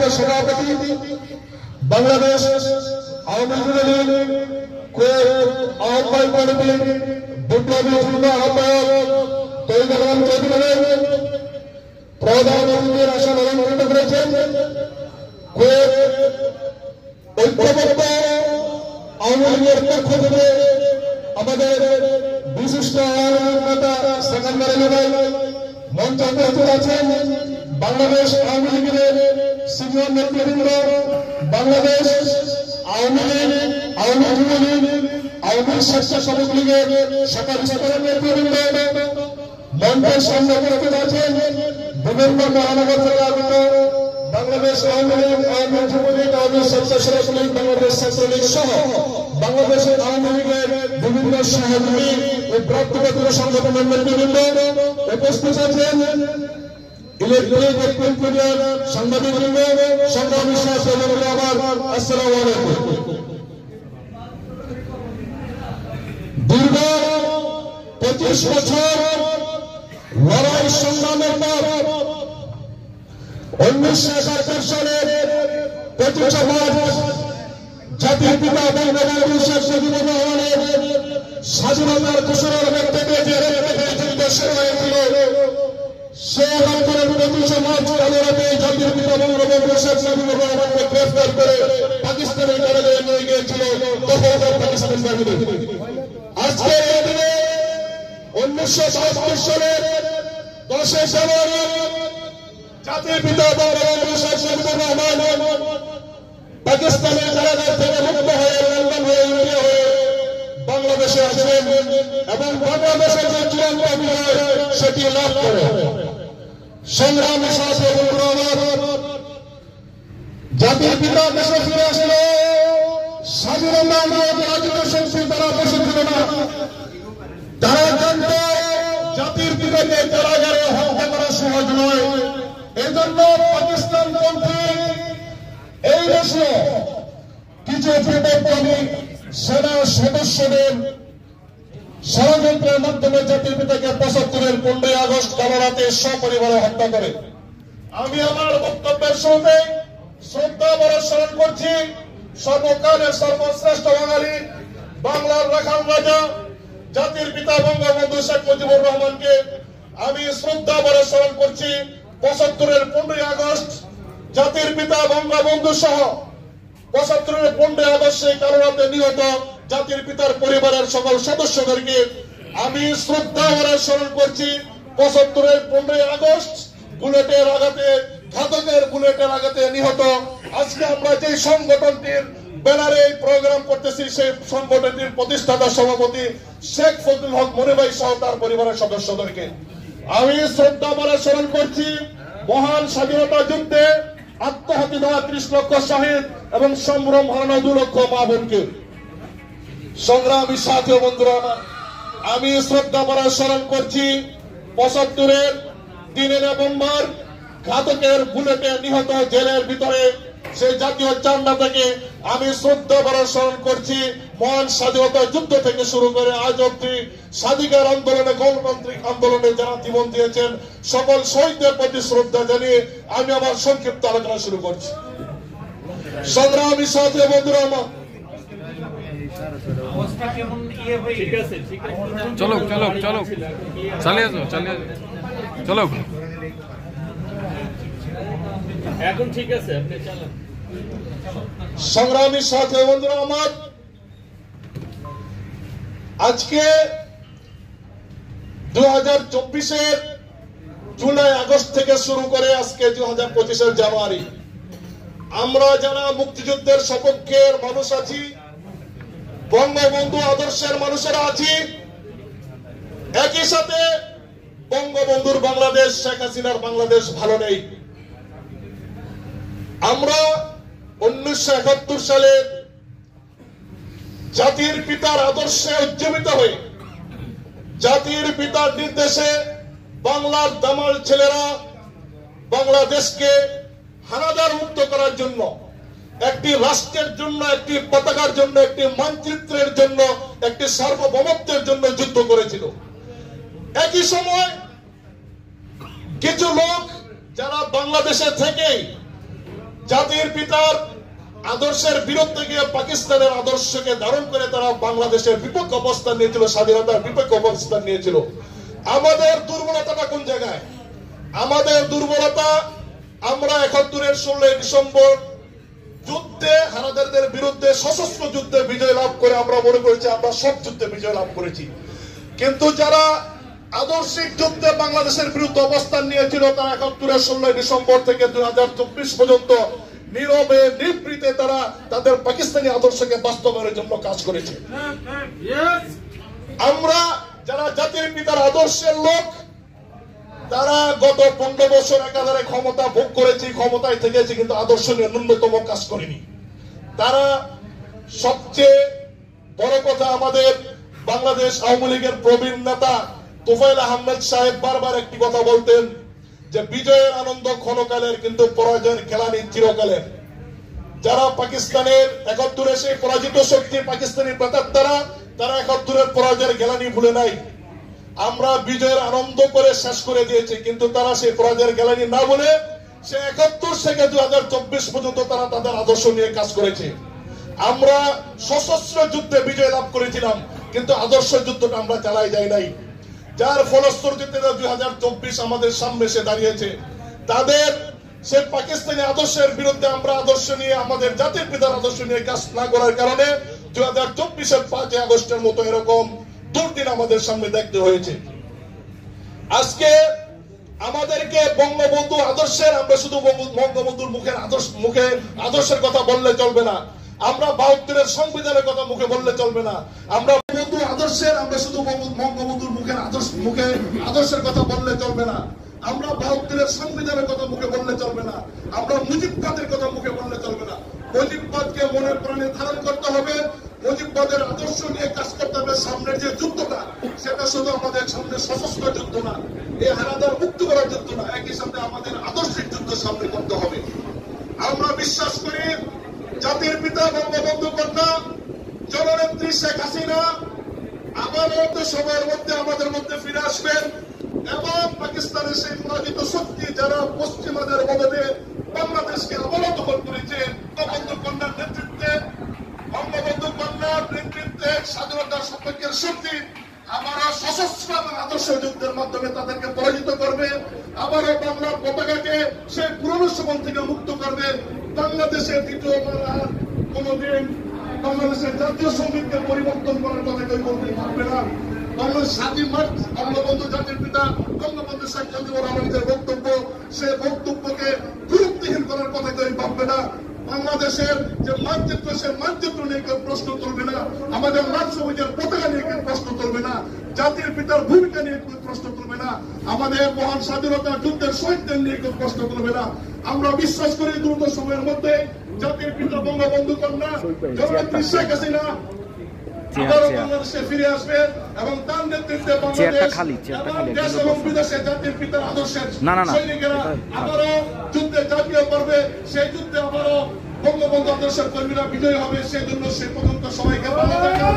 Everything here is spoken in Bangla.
আমাদের সভাপতি বাংলাদেশ আওয়ামী লীগের আহ্বায়ক কমিটির বিপ্লবী যুব আহ্বায়ক তৈরি চৌধুরী প্রধানমন্ত্রীর আসন অলঙ্কৃত করেছেন। ঐক্যবদ্ধ আওয়ামী লীগের পক্ষ থেকে আমাদের বিশিষ্ট নেতা সেকেন্ডার মঞ্চ উপস্থিত আছেন বাংলাদেশ আওয়ামী লীগের সিনিয়র নেতৃবৃন্দ, বাংলাদেশ আওয়ামী লীগ, আওয়ামী যুবলীগ, আওয়ামী স্বেচ্ছাসেবক লীগের সকল স্তরের নেতৃবৃন্দ মঞ্চের সামনে উপস্থিত আছেন। বিভিন্ন মহানগর থেকে আগত বাংলাদেশ আওয়ামী লীগ, আওয়ামী যুবলীগ, আওয়ামী স্বেচ্ছাসেবক লীগ, বাংলাদেশ ছাত্রলীগ সহ বাংলাদেশের আওয়ামী লীগের বিভিন্ন সহযোগী ও প্রাপ্তপত্র সংগঠনের নেতৃবৃন্দ উপস্থিত আছেন। ইলেকট্রনিক ও প্রিন্ট মিডিয়ার সাংবাদিকবৃন্দ, সংগ্রামী সহযোগী আমার আসসালামু আলাইকুম। দীর্ঘ 25 বছর লড়াই সংগ্রামের পর 1971 সালের 25 মার্চ জাতির পিতা বঙ্গবন্ধু শেখ মুজিবুর রহমানের স্বাধীনতার ঘোষণার মধ্যে যে যুদ্ধ শুরু হয়েছিল, সে আন্দোলন 25 মার্চ রাতে জাতির পিতা বঙ্গবন্ধু শেখ মুজিবুর রহমানকে গ্রেফতার করে পাকিস্তানের কারাগারে নিয়ে গিয়েছিল পাকিস্তান বাহিনী। আজকের এই দিনে 1977 সালের 10 জানুয়ারি জাতির পিতা বঙ্গবন্ধু শেখ মুজিবুর রহমান পাকিস্তানের কারাগার থেকে মুক্ত হয়ে লন্ডন হয়ে ইন্ডিয়া হয়ে বাংলাদেশে আসেন এবং বাংলাদেশের যে চূড়ান্ত বিজয় সেটি লাভ করে। সংগ্রামী সাথে জাতির পিতা দেশে ফিরে আসল, স্বাধীনতা অর্জিত শক্তি তারা বসে ছিল না। তারা জানত জাতির পিতাকে কারাগারে হত্যা করা সহজ নয়। এই জন্য পাকিস্তান পন্থী এই দেশে কিছু বিপ্লবী সেনা সদস্যদের ষড়যন্ত্রের মাধ্যমে জাতির পিতাকে 75-এর 15 আগস্ট কারাগারে সপরিবারে হত্যা করে। আমি আমার বক্তব্যের শুরুতে শ্রদ্ধা ভরে স্মরণ করছি সর্বকালের সর্বশ্রেষ্ঠ বাঙালি বাংলার রাখাল রাজা জাতির পিতা বঙ্গবন্ধু শেখ মুজিবুর রহমানকে আমি শ্রদ্ধা ভরে স্মরণ করছি। 75-এর 15 আগস্ট জাতির পিতা বঙ্গবন্ধু সহ 75-এর 15 আগস্ট সেই কারাগারে নিহত জাতির পিতার পরিবারের সকল সদস্যদেরকে আমি শ্রদ্ধা ভরে স্মরণ করছি। 75-এর 15 আগস্ট বুলেটের আঘাতে, ঘাতকের বুলেটের আঘাতে নিহত। আজকে আমরা যে সংগঠনটির ব্যানারে এই প্রোগ্রাম করতেছি, সেই সংগঠনটির প্রতিষ্ঠাতা সভাপতি শেখ ফজলুল হক মনি ভাই সহ তার পরিবারের সদস্যদেরকে আমি শ্রদ্ধা ভরে স্মরণ করছি। মহান স্বাধীনতা যুদ্ধে আত্মঘাতী দেওয়া 30 লক্ষ শহীদ এবং সম্ভ্রম হারানো 2 লক্ষ মা বোনকে। সংগ্রামী সাথী ও বন্ধুরা, আমি শ্রদ্ধা ভরে স্মরণ করছি 75-এর 3 নভেম্বর ঘাতকের বুলেটে নিহত জেলের ভিতরে সেই জাতীয় চান্দা থেকে আমি শ্রদ্ধা ভরে স্মরণ করছি মহান স্বাধীনতা যুদ্ধ থেকে শুরু করে আজ অব্দি স্বাধিকার আন্দোলনে, গণতান্ত্রিক আন্দোলনে যারা জীবন দিয়েছেন সকল শহীদদের প্রতি শ্রদ্ধা জানিয়ে আমি আমার সংক্ষিপ্ত আলোচনা শুরু করছি। সংগ্রামী সাথী বন্ধুরা, চলো চলো চলো চালিয়ে যাও, চালিয়ে চলো। এখন ঠিক আছে, আপনি চলেন। সংগ্রামী সাথী বন্ধুরা আমার, আজকে 2024-এর জুলাই আগস্ট থেকে শুরু করে আজকে 2025-এর জানুয়ারি, আমরা যারা মুক্তিযুদ্ধের সপক্ষের মানুষ আছি, বঙ্গবন্ধু আদর্শের মানুষেরা আছি, একই সাথে বঙ্গবন্ধুর বাংলাদেশ, শেখ হাসিনার বাংলাদেশ ভালো নেই। আমরা 1971 সালে জাতির পিতার আদর্শে উজ্জীবিত হয়ে জাতির পিতার নির্দেশে বাংলার দামাল ছেলেরা বাংলাদেশকে হানাদার মুক্ত করার জন্য, একটি রাষ্ট্রের জন্য, একটি পতাকার জন্য, একটি মানচিত্রের জন্য, একটি সার্বভৌমত্বের জন্য যুদ্ধ করেছিল। একই সময় কিছু লোক যারা বাংলাদেশে থেকেই জাতির পিতার আদর্শের বিরুদ্ধে গিয়ে পাকিস্তানের আদর্শকে ধারণ করে তারা বাংলাদেশের বিপক্ষে অবস্থান নিয়েছিল, স্বাধীনতার বিপক্ষে অবস্থান নিয়েছিল। আমাদের দুর্বলতাটা কোন জায়গায়? আমাদের দুর্বলতা, আমরা ৭১-এর ১৬ ডিসেম্বর যুদ্ধে হানাদারদের বিরুদ্ধে সশস্ত্র যুদ্ধে বিজয় লাভ করে আমরা মনে করেছি আমরা সব যুদ্ধে বিজয় লাভ করেছি। কিন্তু যারা আদর্শিক যুদ্ধে বাংলাদেশের বিরুদ্ধে অবস্থান নিয়েছিল তারা ৭১-এর ১৬ ডিসেম্বর থেকে ২০২৪ পর্যন্ত নীরবে নিভৃতে তারা তাদের পাকিস্তানি আদর্শকে বাস্তবায়নের জন্য কাজ করেছে। আমরা যারা জাতির পিতার আদর্শের লোক, তারা গত ১৫ বছর একাধারে ক্ষমতা ভোগ করেছি, ক্ষমতায় থেকেছি, কিন্তু আদর্শ নিয়ে ন্যূনতম কাজ করেনি। তারা সবচেয়ে বড় কথা, আমাদের বাংলাদেশ আওয়ামী লীগের প্রবীণ নেতা তোফায়েল আহমেদ সাহেব বারবার একটি কথা বলতেন যে বিজয়ের আনন্দ ক্ষণকালের, কিন্তু পরাজয়ের খেলানি চিরকালের। যারা পাকিস্তানের ৭১-এ সেই পরাজিত শক্তি পাকিস্তানি প্রেতাত্মারা, তারা ৭১-এর পরাজয়ের খেলানি ভুলে নাই। আমরা বিজয়ের আনন্দ করে শেষ করে দিয়েছি, কিন্তু তারা সেই পরাজয়ের গ্যালারি না বলে সে ৭১ থেকে ২০২৪ পর্যন্ত তারা তাদের আদর্শ নিয়ে কাজ করেছে। আমরা সশস্ত্র যুদ্ধে বিজয় লাভ করেছিলাম, কিন্তু আদর্শ যুদ্ধটা আমরা চালাই যাই নাই, যার ফলশ্রুতিতে ২০২৪ আমাদের সামনে এসে দাঁড়িয়েছে। তাদের সে পাকিস্তানি আদর্শের বিরুদ্ধে আমরা আদর্শ নিয়ে, আমাদের জাতির পিতার আদর্শ নিয়ে কাজ না করার কারণে ২০২৪-এর ৫ আগস্টের মতো এরকম দুর্দিন আমাদের সামনে দেখতে হয়েছে। আজকে আমাদেরকে বঙ্গবন্ধু আদর্শের, আমরা শুধু বঙ্গবন্ধুর মুখে আদর্শের কথা বললে চলবে না, আমরা ৭২-এর সংবিধানের কথা মুখে বললে চলবে না, আমরা বঙ্গবন্ধু আদর্শের, আমরা শুধু বঙ্গবন্ধুর মুখে আদর্শের কথা বললে চলবে না, আমরা ৭২-এর সংবিধানের কথা মুখে বললে চলবে না, আমরা মুজিববাদের কথা মুখে বললে চলবে না। মুজিববাদকে মনে প্রাণে ধারণ করতে হবে, মুজিববাদের আদর্শ নিয়ে কাজ করতে হবে। সামনের যে যুদ্ধটা, সেটা শুধু আমাদের সামনে সশস্ত্র যুদ্ধ না, এই হানাদার মুক্ত করার যুদ্ধ না, একই সাথে আমাদের আদর্শিক যুদ্ধ সামনে করতে হবে। আমরা বিশ্বাস করি জাতির পিতা বঙ্গবন্ধু কন্যা জননেত্রী শেখ হাসিনা আবারও সময়ের মধ্যে আমাদের মধ্যে ফিরে আসবেন এবং পাকিস্তানের সেই পরাজিত শক্তি যারা পশ্চিমাদের মদদে বাংলাদেশকে আবারও দখল করেছে, বঙ্গবন্ধু কন্যার নেতৃত্বে, বঙ্গবন্ধু কন্যার নেতৃত্বে স্বাধীনতার সপক্ষের শক্তি আবারও সশস্ত্র এবং আদর্শ যুদ্ধের মাধ্যমে তাদেরকে পরাজিত করবে, আবারও বাংলার পতাকাকে সেই পুরনো সময় থেকে মুক্ত করবে। বাংলাদেশের দ্বিতীয়বার আর কোনদিন বাংলাদেশের জাতীয় সঙ্গীতকে পরিবর্তন করার কথা কেউ বলতে পারবে না। বাংলাদেশ ৭ই মার্চ বঙ্গবন্ধু জাতির পিতা বঙ্গবন্ধু শেখ মুজিবুর রহমানের বক্তব্য, সেই বক্তব্যকে গুরুত্বহীন করার কথা কেউ ভাববে না। বাংলাদেশের যে মানচিত্র, সে মানচিত্র নিয়ে কেউ প্রশ্ন তুলবে না, আমাদের লাল সবুজের পতাকা নিয়ে কেউ প্রশ্ন তুলবে না, জাতির পিতার ভূমিকা নিয়ে কেউ প্রশ্ন তুলবে না, আমাদের মহান স্বাধীনতা যুদ্ধের শহীদদের নিয়ে কেউ প্রশ্ন তুলবে না। আমরা বিশ্বাস করি দ্রুত সময়ের মধ্যে জাতির পিতা বঙ্গবন্ধু কন্যা জননেত্রী শেখ হাসিনা আবারও বাংলাদেশে ফিরে আসবে এবং তার নেতৃত্বে বাংলাদেশ এবং দেশ এবং বিদেশে জাতির পিতার আদর্শের সৈনিকেরা আবারও যুদ্ধে ঝাঁপিয়ে পড়বে। সেই যুদ্ধে আবারও বঙ্গবন্ধু আদর্শের কর্মীরা বিজয়ী হবে। সেই জন্য সে পর্যন্ত সবাইকে ভালো থাকা